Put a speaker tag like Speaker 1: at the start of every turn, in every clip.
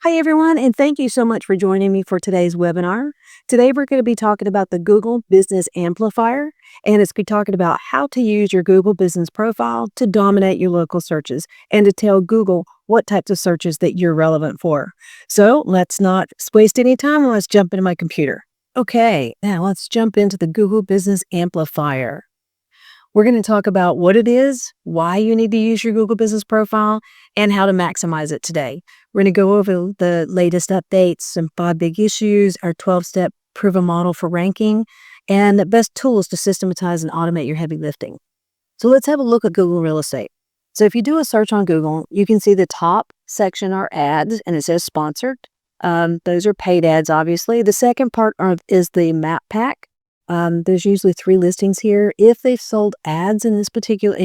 Speaker 1: Hi, everyone, and thank you so much for joining me for today's webinar. Today, we're going to be talking about the Google Business Amplifier, and it's be talking about how to use your Google Business profile to dominate your local searches and to tell Google what types of searches that you're relevant for. So let's not waste any time and let's jump into my computer. Okay, now let's jump into the Google Business Amplifier. We're going to talk about what it is, why you need to use your Google Business profile, and how to maximize it today. We're going to go over the latest updates, some 5 big issues, our 12-step proven model for ranking, and the best tools to systematize and automate your heavy lifting. So let's have a look at Google Real Estate. So if you do a search on Google, you can see the top section are ads, and it says sponsored. Those are paid ads, obviously. The second part is the map pack. There's usually 3 listings here. If they've sold ads in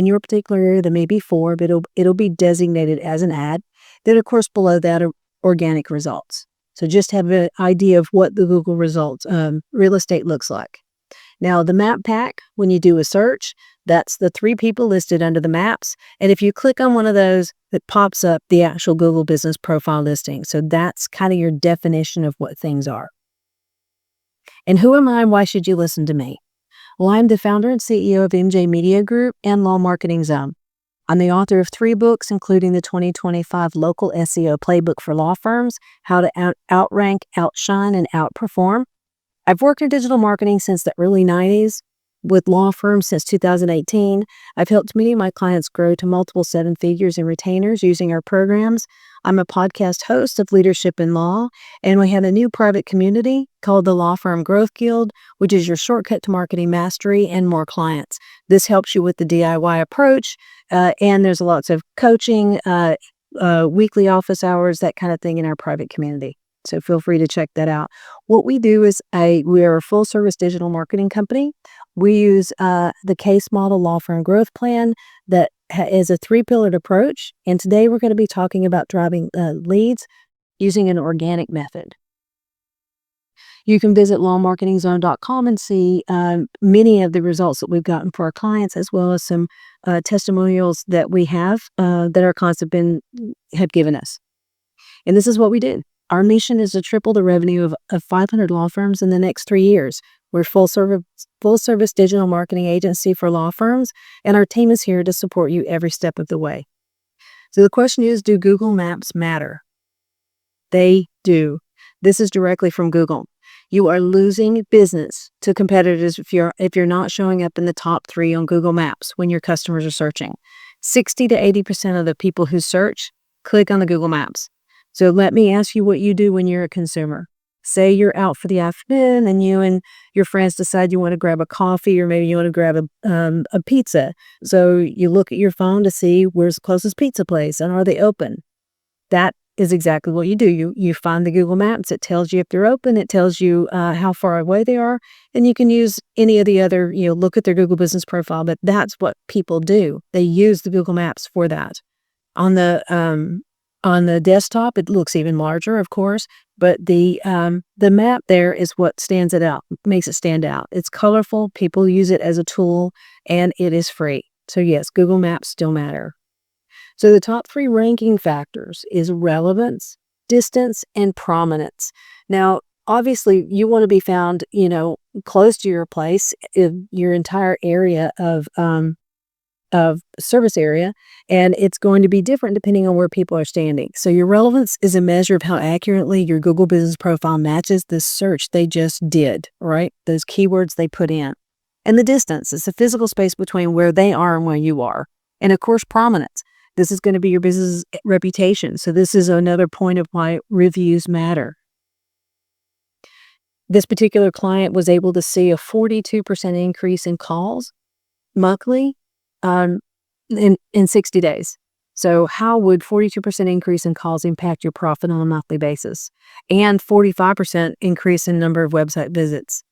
Speaker 1: your particular area, there may be 4, but it'll be designated as an ad. Then, of course, below that are organic results. So just have an idea of what the Google results real estate looks like. Now, the map pack, when you do a search, that's the 3 people listed under the maps. And if you click on one of those, it pops up the actual Google Business Profile listing. So that's kind of your definition of what things are. And who am I and why should you listen to me? Well, I'm the founder and CEO of MJ Media Group and Law Marketing Zone. I'm the author of 3 books, including the 2025 Local SEO Playbook for Law Firms, How to Outrank, Outshine, and Outperform. I've worked in digital marketing since the early 90s, with law firms since 2018. I've helped many of my clients grow to multiple 7 figures in retainers using our programs. I'm a podcast host of Leadership in Law, and we have a new private community called the Law Firm Growth Guild, which is your shortcut to marketing mastery and more clients. This helps you with the DIY approach, and there's lots of coaching, weekly office hours, that kind of thing in our private community. So feel free to check that out. What we do is we are a full-service digital marketing company. We use the case model law firm growth plan that is a 3-pillared approach. And today we're going to be talking about driving leads using an organic method. You can visit lawmarketingzone.com and see many of the results that we've gotten for our clients, as well as some testimonials that we have that our clients have given us. And this is what we do. Our mission is to triple the revenue of 500 law firms in the next 3 years. We're full service digital marketing agency for law firms, and our team is here to support you every step of the way. So the question is, do Google Maps matter? They do. This is directly from Google. You are losing business to competitors if you're not showing up in the top 3 on Google Maps when your customers are searching. 60 to 80% of the people who search click on the Google Maps. So let me ask you what you do when you're a consumer. Say you're out for the afternoon and you and your friends decide you want to grab a coffee, or maybe you want to grab a pizza. So you look at your phone to see where's the closest pizza place and are they open. That is exactly what you do. You find the Google Maps. It tells you if they're open. It tells you how far away they are. And you can use any of the other, look at their Google Business Profile. But that's what people do. They use the Google Maps for that. On the desktop, it looks even larger, of course, but the map there is what stands it out, makes it stand out. It's colorful, people use it as a tool, and it is free. So yes, Google Maps still matter. So the top 3 ranking factors is relevance, distance, and prominence. Now, obviously, you want to be found, close to your place, in your entire area of service area, and it's going to be different depending on where people are standing. So your relevance is a measure of how accurately your Google Business Profile matches the search they just did, right? Those keywords they put in. And the distance is the physical space between where they are and where you are. And of course, prominence. This is going to be your business reputation. So this is another point of why reviews matter. This particular client was able to see a 42% increase in calls monthly in 60 days. So how would 42% increase in calls impact your profit on a monthly basis? And 45% increase in number of website visits.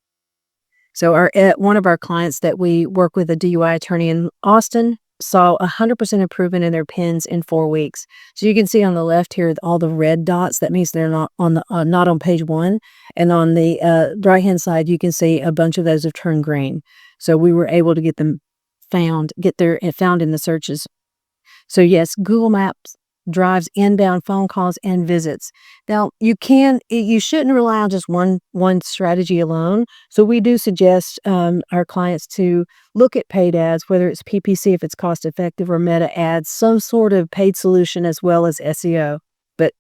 Speaker 1: So one of our clients that we work with, a DUI attorney in Austin, saw 100% improvement in their pins in 4 weeks. So you can see on the left here, all the red dots. That means they're not on page 1. And on the right-hand side, you can see a bunch of those have turned green. So we were able to get them found in the searches. So yes, Google Maps drives inbound phone calls and visits. Now, you shouldn't rely on just one strategy alone. So we do suggest our clients to look at paid ads, whether it's PPC if it's cost effective, or meta ads, some sort of paid solution, as well as SEO. But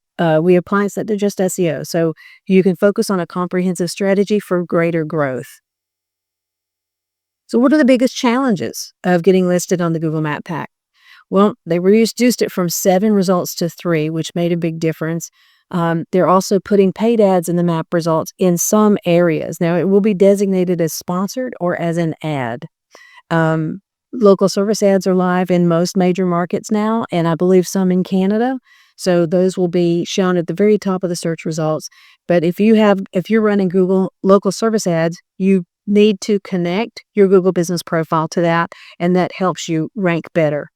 Speaker 1: we have clients that do just SEO, so you can focus on a comprehensive strategy for greater growth. So what are the biggest challenges of getting listed on the Google Map Pack? Well, they reduced it from 7 results to 3, which made a big difference. They're also putting paid ads in the map results in some areas. Now, it will be designated as sponsored or as an ad. Local service ads are live in most major markets now, and I believe some in Canada. So those will be shown at the very top of the search results. But if you're running Google local service ads, you need to connect your Google Business profile to that, and that helps you rank better.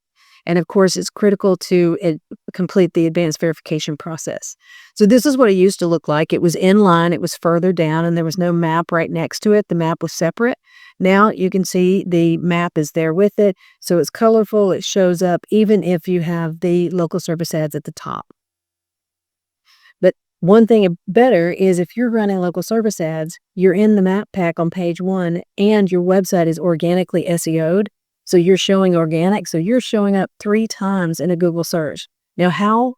Speaker 1: And of course, it's critical to complete the advanced verification process. So this is what it used to look like. It was inline, it was further down, and there was no map right next to it. The map was separate. Now you can see the map is there with it. So it's colorful, it shows up even if you have the local service ads at the top. But one thing better is if you're running local service ads, you're in the map pack on page 1 and your website is organically SEO'd. So you're showing organic, so you're showing up 3 times in a Google search. Now, how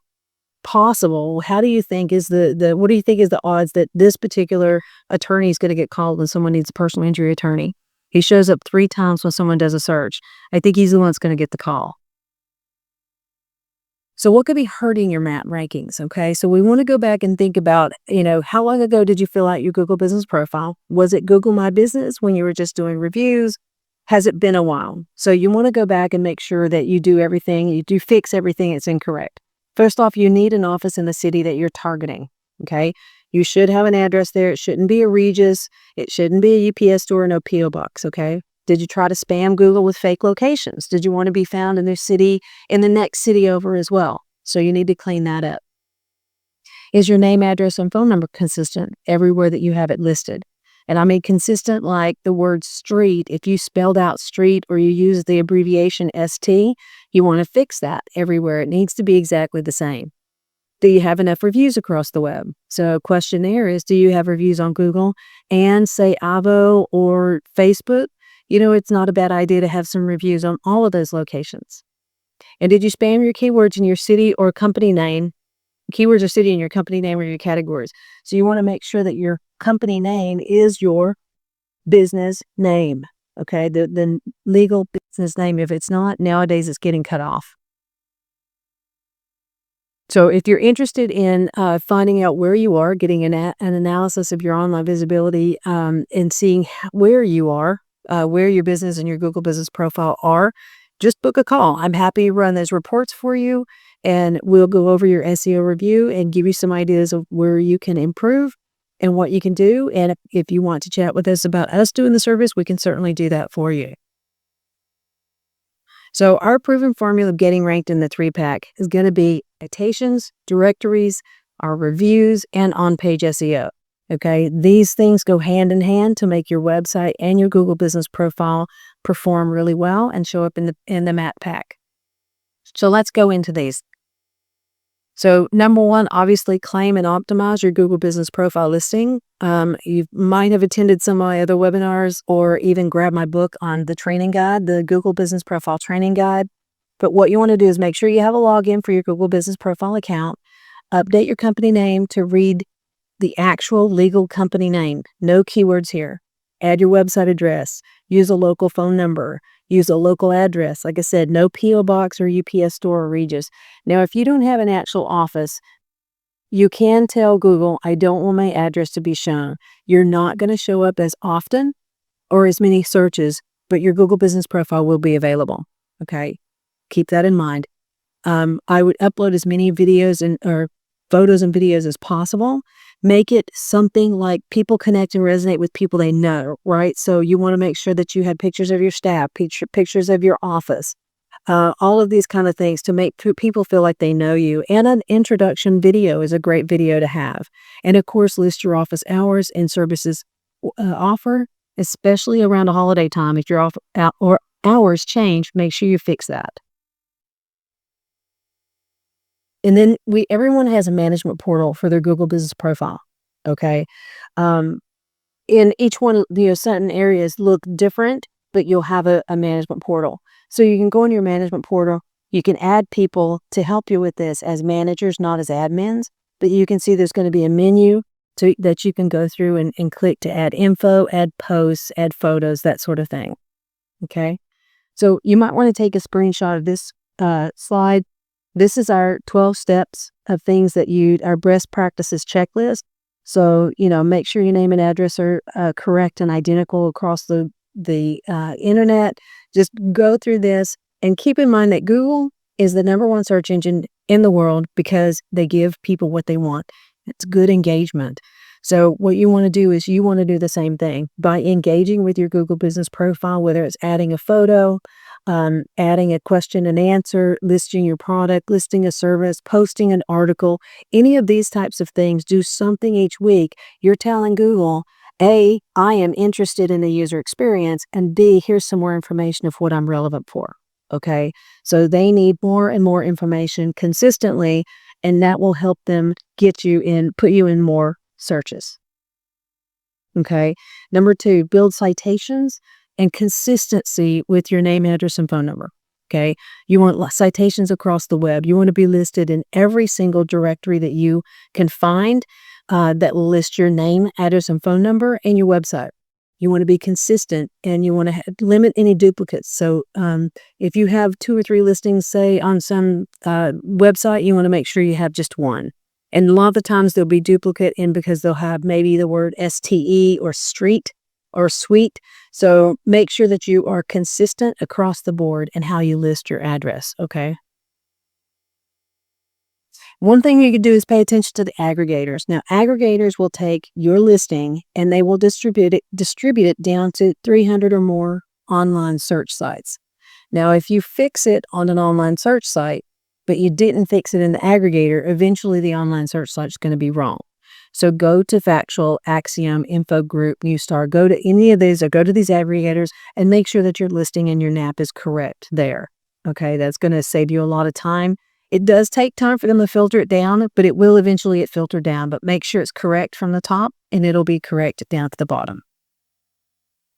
Speaker 1: do you think is what do you think is the odds that this particular attorney is going to get called when someone needs a personal injury attorney? He shows up 3 times when someone does a search. I think he's the one that's going to get the call. So what could be hurting your map rankings? Okay, so we want to go back and think about, how long ago did you fill out your Google Business profile? Was it Google My Business when you were just doing reviews? Has it been a while? So you want to go back and make sure that you do fix everything that's incorrect. First off, you need an office in the city that you're targeting, okay? You should have an address there. It shouldn't be a Regis. It shouldn't be a UPS store, no P.O. box, okay? Did you try to spam Google with fake locations? Did you want to be found in the next city over as well? So you need to clean that up. Is your name, address, and phone number consistent everywhere that you have it listed? And I mean consistent like the word street. If you spelled out street or you use the abbreviation ST, you want to fix that everywhere. It needs to be exactly the same. Do you have enough reviews across the web? So question there is, do you have reviews on Google and say Avo or Facebook? It's not a bad idea to have some reviews on all of those locations. And did you spam your keywords in your city or company name? Keywords are city in your company name or your categories. So you want to make sure that your company name is your business name, okay? The legal business name. If it's not, nowadays it's getting cut off. So if you're interested in finding out where you are, getting an analysis of your online visibility and seeing where you are, where your business and your Google Business profile are, just book a call. I'm happy to run those reports for you, and we'll go over your SEO review and give you some ideas of where you can improve and what you can do. And if you want to chat with us about us doing the service, we can certainly do that for you. So our proven formula of getting ranked in the 3-pack is going to be citations, directories, our reviews, and on-page SEO. Okay, these things go hand in hand to make your website and your Google Business profile perform really well and show up in the map pack. So let's go into these. So number 1, obviously claim and optimize your Google Business profile listing. You might have attended some of my other webinars or even grabbed my book on the training guide, the Google Business Profile Training Guide. But what you want to do is make sure you have a login for your Google Business Profile account. Update your company name to read the actual legal company name. No keywords here. Add your website address. Use a local phone number. Use a local address. Like I said, no P.O. box or UPS store or Regis. Now, if you don't have an actual office, you can tell Google, I don't want my address to be shown. You're not going to show up as often or as many searches, but your Google Business profile will be available. Okay? Keep that in mind. I would upload as many videos or photos and videos as possible. Make it something like people connect and resonate with people they know, right? So you want to make sure that you have pictures of your staff, pictures of your office, all of these kind of things to make people feel like they know you. And an introduction video is a great video to have. And of course, list your office hours and services offer, especially around a holiday time. If your hours change, make sure you fix that. And then everyone has a management portal for their Google Business profile, okay? Um, in each one, certain areas look different, but you'll have a management portal. So you can go in your management portal, you can add people to help you with this as managers, not as admins, but you can see there's gonna be a menu that you can go through and click to add info, add posts, add photos, that sort of thing, okay? So you might wanna take a screenshot of this, slide. This is our 12 steps of things that our best practices checklist. So, make sure your name and address are correct and identical across the internet. Just go through this and keep in mind that Google is the #1 search engine in the world because they give people what they want. It's good engagement. So what you want to do is you want to do the same thing by engaging with your Google Business profile, whether it's adding a photo, adding a question and answer, listing your product, listing a service, posting an article, any of these types of things. Do something each week. You're telling Google, A, I am interested in the user experience, and B, here's some more information of what I'm relevant for. Okay, so they need more and more information consistently, and that will help them put you in more searches. Okay, number 2, build citations and consistency with your name, address, and phone number. Okay, you want citations across the web. You want to be listed in every single directory that you can find that will list your name, address, and phone number and your website. You want to be consistent and you want to limit any duplicates. So if you have 2 or 3 listings, say on some website, you want to make sure you have just one. And a lot of the times there'll be duplicate because they'll have maybe the word STE or street or suite. So make sure that you are consistent across the board in how you list your address, okay? One thing you could do is pay attention to the aggregators. Now, aggregators will take your listing and they will distribute it down to 300 or more online search sites. Now, if you fix it on an online search site, but you didn't fix it in the aggregator, eventually the online search site is going to be wrong. So go to Factual, Axiom, Info Group, Newstar, go to any of these or go to these aggregators and make sure that your listing and your NAP is correct there. Okay, that's going to save you a lot of time. It does take time for them to filter it down, but it will eventually get filtered down. But make sure it's correct from the top and it'll be correct down to the bottom.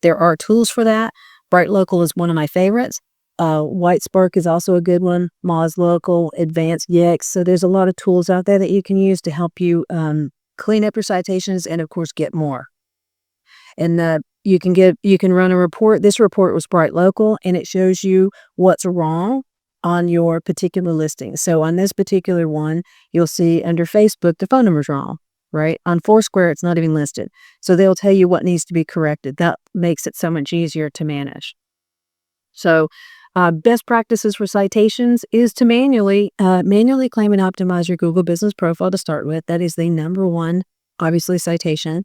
Speaker 1: There are tools for that. Bright Local is one of my favorites. White Spark is also a good one. Moz Local, Advanced Yext. So there's a lot of tools out there that you can use to help you clean up your citations and of course get more. And you can run a report. This report was Bright Local and it shows you what's wrong on your particular listing. So on this particular one, you'll see under Facebook, the phone number's wrong, right? On Foursquare, it's not even listed. So they'll tell you what needs to be corrected. That makes it so much easier to manage. So best practices for citations is to manually claim and optimize your Google Business profile to start with. That is the #1, obviously, citation.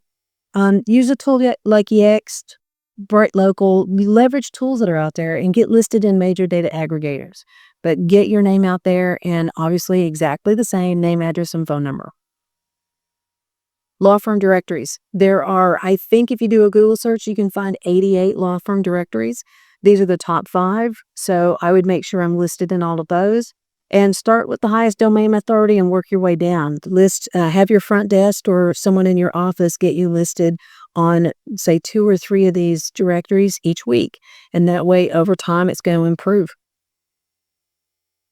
Speaker 1: Use a tool like Yext, Bright Local, leverage tools that are out there and get listed in major data aggregators. But get your name out there and obviously exactly the same name, address, and phone number. Law firm directories. There are, I think if you do a Google search, you can find 88 law firm directories. These are the top 5. So I would make sure I'm listed in all of those and start with the highest domain authority and work your way down. Have your front desk or someone in your office get you listed on, say, 2 or 3 of these directories each week. And that way, over time, it's going to improve.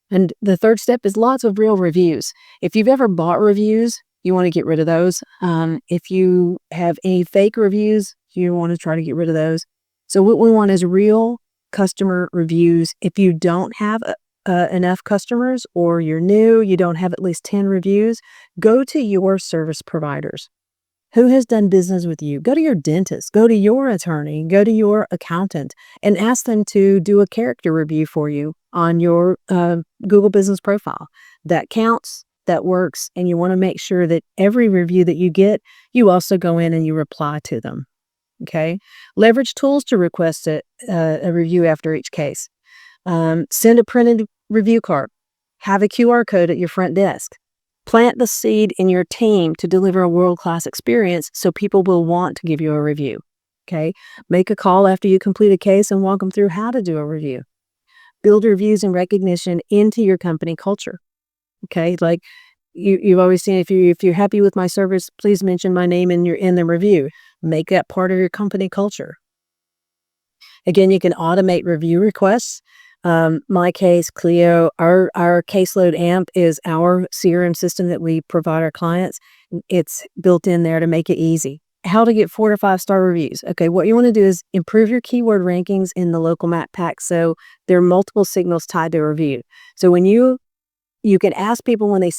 Speaker 1: And the third step is lots of real reviews. If you've ever bought reviews, you want to get rid of those. If you have any fake reviews, you want to try to get rid of those. So what we want is real customer reviews. If you don't have enough customers or you're new, you don't have at least 10 reviews, go to your service providers. Who has done business with you? Go to your dentist, go to your attorney, go to your accountant, and ask them to do a character review for you on your Google Business profile. That counts, that works, and you want to make sure that every review that you get, you also go in and you reply to them. Okay? Leverage tools to request a review after each case. Send a printed review card. Have a QR code at your front desk. Plant the seed in your team to deliver a world-class experience so people will want to give you a review. Okay? Make a call after you complete a case and walk them through how to do a review. Build reviews and recognition into your company culture. Okay, like you've always seen, if you're happy with my service, please mention my name in the review. Make that part of your company culture. Again, you can automate review requests. My case, Clio, our caseload amp is our CRM system that we provide our clients. It's built in there to make it easy. How to get 4 to 5-star reviews. Okay, what you want to do is improve your keyword rankings in the local map pack, so there are multiple signals tied to a review. So when you can ask people, when they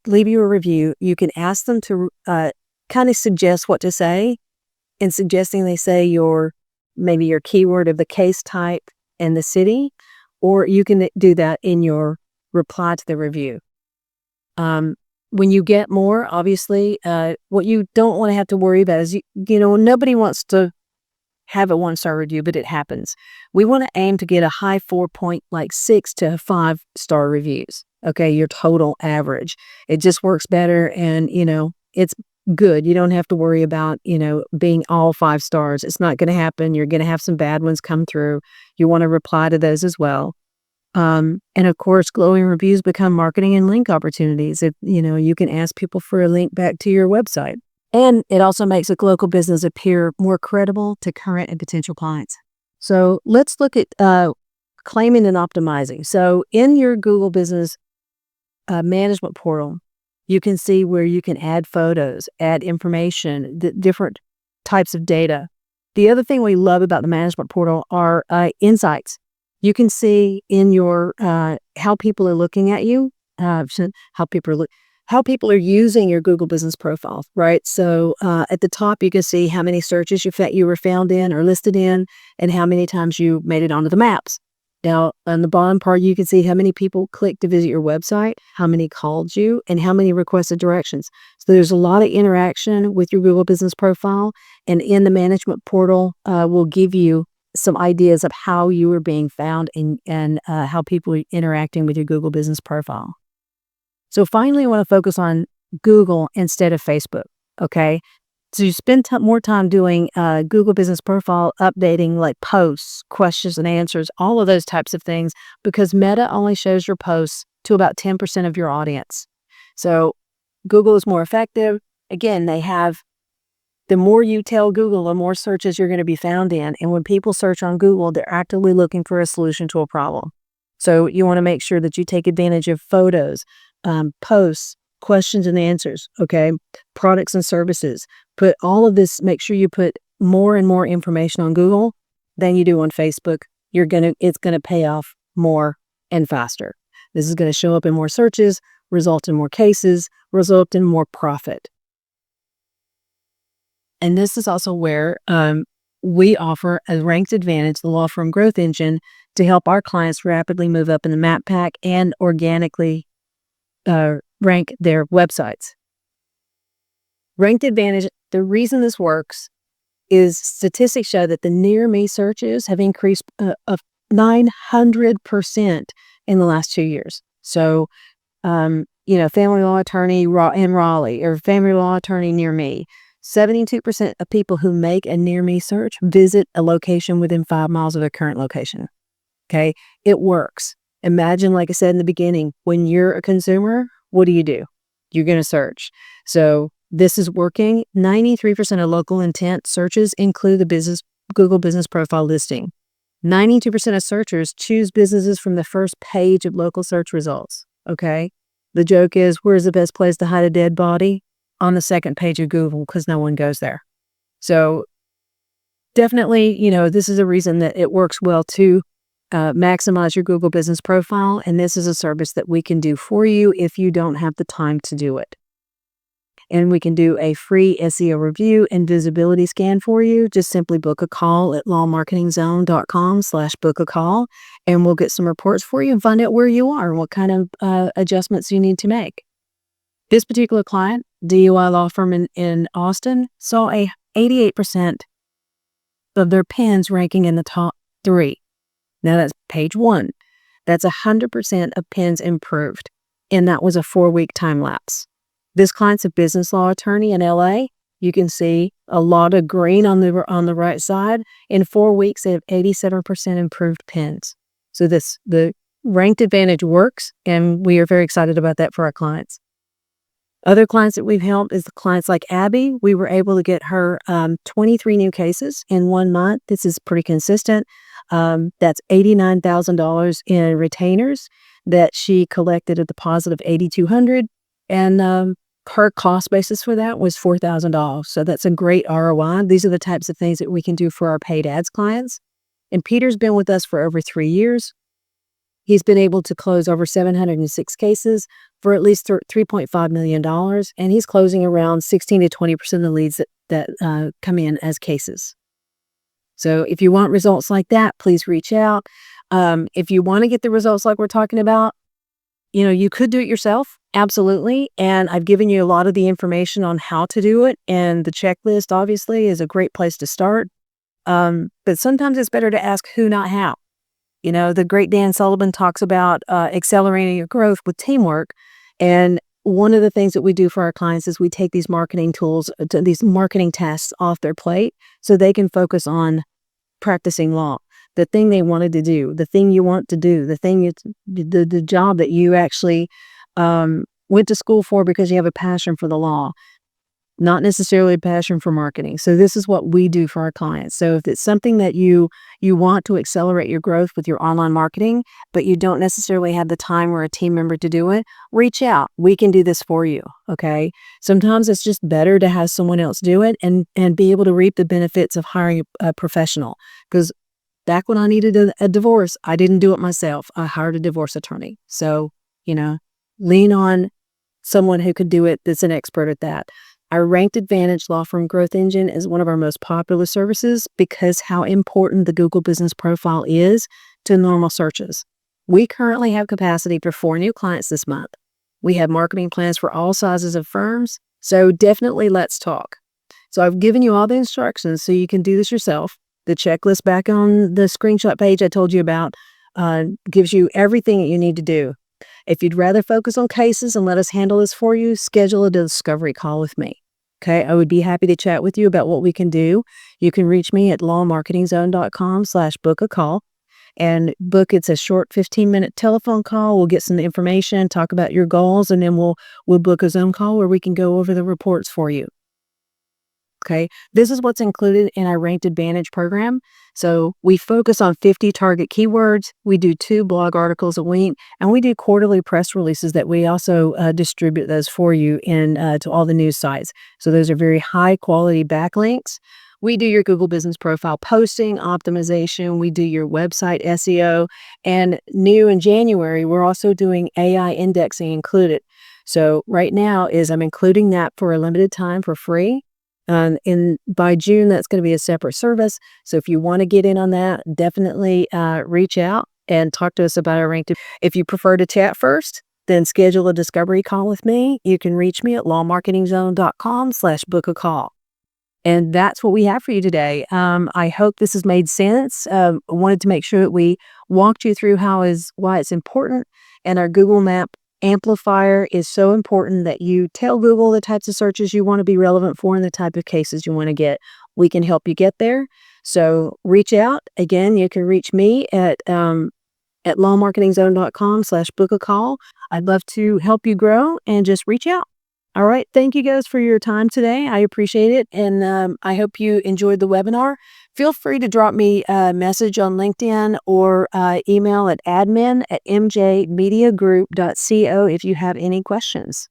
Speaker 1: leave you a review, you can ask them to kind of suggest what to say, and suggesting they say maybe your keyword of the case type and the city, or you can do that in your reply to the review. When you get more, obviously, what you don't want to have to worry about is, nobody wants to have a 1-star review, but it happens. We want to aim to get a high 4.6 to 5-star reviews. Okay, your total average. It just works better, and it's good. You don't have to worry about being all 5 stars. It's not going to happen. You're going to have some bad ones come through. You want to reply to those as well. And of course, glowing reviews become marketing and link opportunities. You can ask people for a link back to your website. And it also makes a local business appear more credible to current and potential clients. So let's look at claiming and optimizing. So in your Google Business Management portal, you can see where you can add photos, add information, different types of data. The other thing we love about the management portal are insights. You can see in your how people are looking at you, how people are using your Google Business profile, right? So at the top, you can see how many searches you were found in or listed in, and how many times you made it onto the maps. Now, on the bottom part, you can see how many people clicked to visit your website, how many called you, and how many requested directions. So there's a lot of interaction with your Google Business profile, and in the management portal, will give you some ideas of how you are being found and how people are interacting with your Google Business profile. So finally, I want to focus on Google instead of Facebook, okay? So you spend more time doing Google Business Profile, updating like posts, questions and answers, all of those types of things, because Meta only shows your posts to about 10% of your audience. So Google is more effective. Again, the more you tell Google, the more searches you're going to be found in. And when people search on Google, they're actively looking for a solution to a problem. So you want to make sure that you take advantage of photos, posts, questions and answers, okay? Products and services. Put all of this, make sure you put more and more information on Google than you do on Facebook. It's gonna pay off more and faster. This is gonna show up in more searches, result in more cases, result in more profit. And this is also where we offer a ranked advantage, the law firm growth engine, to help our clients rapidly move up in the map pack and organically rank their websites. Ranked advantage, the reason this works is statistics show that the near me searches have increased of 900% in the last 2 years. So, family law attorney in Raleigh, or family law attorney near me. 72% of people who make a near me search visit a location within 5 miles of their current location. Okay, it works. Imagine, like I said in the beginning, when you're a consumer, what do? You're going to search. So this is working. 93% of local intent searches include the Google Business Profile listing. 92% of searchers choose businesses from the first page of local search results. Okay, the joke is, where's the best place to hide a dead body? On the second page of Google, because no one goes there. So definitely, this is a reason that it works well to maximize your Google Business Profile. And this is a service that we can do for you if you don't have the time to do it. And we can do a free SEO review and visibility scan for you. Just simply book a call at lawmarketingzone.com/book a call, and we'll get some reports for you and find out where you are and what kind of adjustments you need to make. This particular client, DUI law firm in Austin, saw a 88% of their pins ranking in the top 3. Now that's page 1. That's 100% of pins improved, and that was a 4-week time lapse. This client's a business law attorney in LA. You can see a lot of green on the right side. In 4 weeks, they have 87% improved pins. So the Ranked Advantage works, and we are very excited about that for our clients. Other clients that we've helped is the clients like Abby. We were able to get her 23 new cases in 1 month. This is pretty consistent. That's $89,000 in retainers that she collected a deposit of $8,200, and her cost basis for that was $4,000. So that's a great ROI. These are the types of things that we can do for our paid ads clients. And Peter's been with us for over 3 years. He's been able to close over 706 cases for at least $3.5 million, and he's closing around 16 to 20% of the leads that come in as cases. So if you want results like that, please reach out. If you want to get the results like we're talking about, you could do it yourself, absolutely. And I've given you a lot of the information on how to do it, and the checklist obviously is a great place to start. But sometimes it's better to ask who, not how. The great Dan Sullivan talks about accelerating your growth with teamwork. And one of the things that we do for our clients is we take these marketing tools, these marketing tasks off their plate so they can focus on practicing law, the thing they wanted to do, the thing you want to do, the job that you actually went to school for because you have a passion for the law. Not necessarily a passion for marketing. So this is what we do for our clients. So if it's something that you want to accelerate your growth with your online marketing, but you don't necessarily have the time or a team member to do it, reach out. We can do this for you, okay? Sometimes it's just better to have someone else do it and be able to reap the benefits of hiring a professional. Because back when I needed a divorce, I didn't do it myself. I hired a divorce attorney. So, lean on someone who could do it that's an expert at that. Our Ranked Advantage Law Firm Growth Engine is one of our most popular services because how important the Google Business Profile is to normal searches. We currently have capacity for 4 new clients this month. We have marketing plans for all sizes of firms, so definitely let's talk. So I've given you all the instructions so you can do this yourself. The checklist back on the screenshot page I told you about gives you everything that you need to do. If you'd rather focus on cases and let us handle this for you, schedule a discovery call with me. Okay, I would be happy to chat with you about what we can do. You can reach me at lawmarketingzone.com/book-a-call and it's a short 15-minute telephone call. We'll get some information, talk about your goals, and then we'll book a Zoom call where we can go over the reports for you. Okay, this is what's included in our Ranked Advantage program. So we focus on 50 target keywords. We do 2 blog articles a week, and we do quarterly press releases that we also distribute those for you to all the news sites. So those are very high quality backlinks. We do your Google Business Profile posting optimization. We do your website SEO, and new in January, we're also doing AI indexing included. So right now I'm including that for a limited time for free. By June, that's going to be a separate service. So if you want to get in on that, definitely reach out and talk to us about our ranked. If you prefer to chat first, then schedule a discovery call with me. You can reach me at lawmarketingzone.com/book-a-call. And that's what we have for you today. I hope this has made sense. I wanted to make sure that we walked you through why it's important, and our Google Map Amplifier is so important that you tell Google the types of searches you want to be relevant for and the type of cases you want to get. We can help you get there. So reach out. Again, you can reach me at lawmarketingzone.com/book-a-call. I'd love to help you grow, and just reach out. All right. Thank you guys for your time today. I appreciate it. And I hope you enjoyed the webinar. Feel free to drop me a message on LinkedIn or email at admin@mjmediagroup.co if you have any questions.